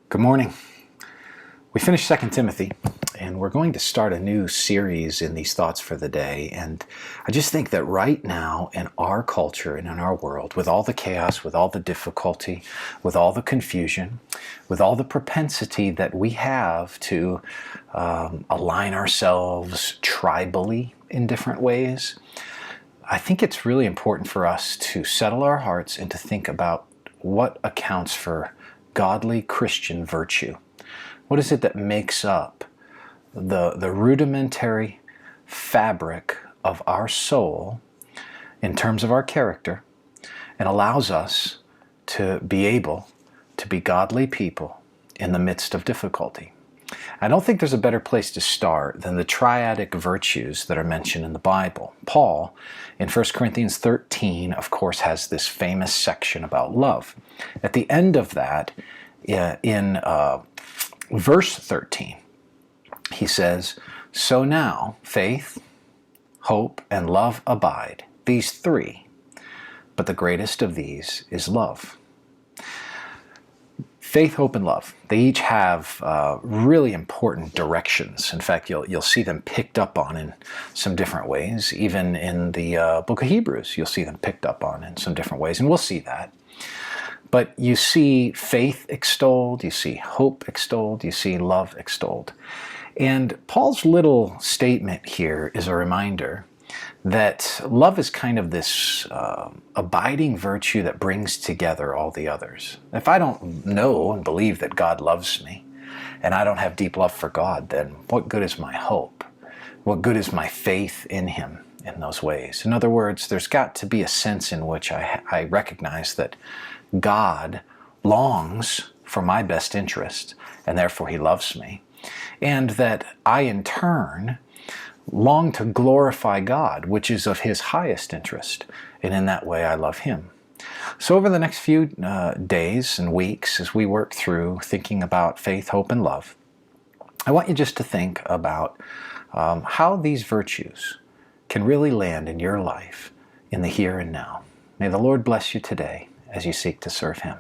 Good morning. We finished 2 Timothy, and we're going to start a new series in these thoughts for the day. And I just think that right now in our culture and in our world, with all the chaos, with all the difficulty, with all the confusion, with all the propensity that we have to align ourselves tribally in different ways, I think it's really important for us to settle our hearts and to think about what accounts for godly Christian virtue. What is it that makes up the rudimentary fabric of our soul in terms of our character and allows us to be able to be godly people in the midst of difficulty? I don't think there's a better place to start than the triadic virtues that are mentioned in the Bible. Paul, in 1 Corinthians 13, of course, has this famous section about love. At the end of that, in verse 13, he says, "So now faith, hope, and love abide, these three, but the greatest of these is love." Faith, hope, and love. They each have really important directions. In fact, you'll see them picked up on in some different ways. Even in the book of Hebrews, you'll see them picked up on in some different ways, and we'll see that. But you see faith extolled, you see hope extolled, you see love extolled. And Paul's little statement here is a reminder that love is kind of this abiding virtue that brings together all the others. If I don't know and believe that God loves me, and I don't have deep love for God, then what good is my hope? What good is my faith in Him in those ways? In other words, there's got to be a sense in which I recognize that God longs for my best interest, and therefore He loves me, and that I in turn long to glorify God, which is of His highest interest, and in that way I love Him. So over the next few days and weeks, as we work through thinking about faith, hope, and love, I want you just to think about how these virtues can really land in your life in the here and now. May the Lord bless you today as you seek to serve Him.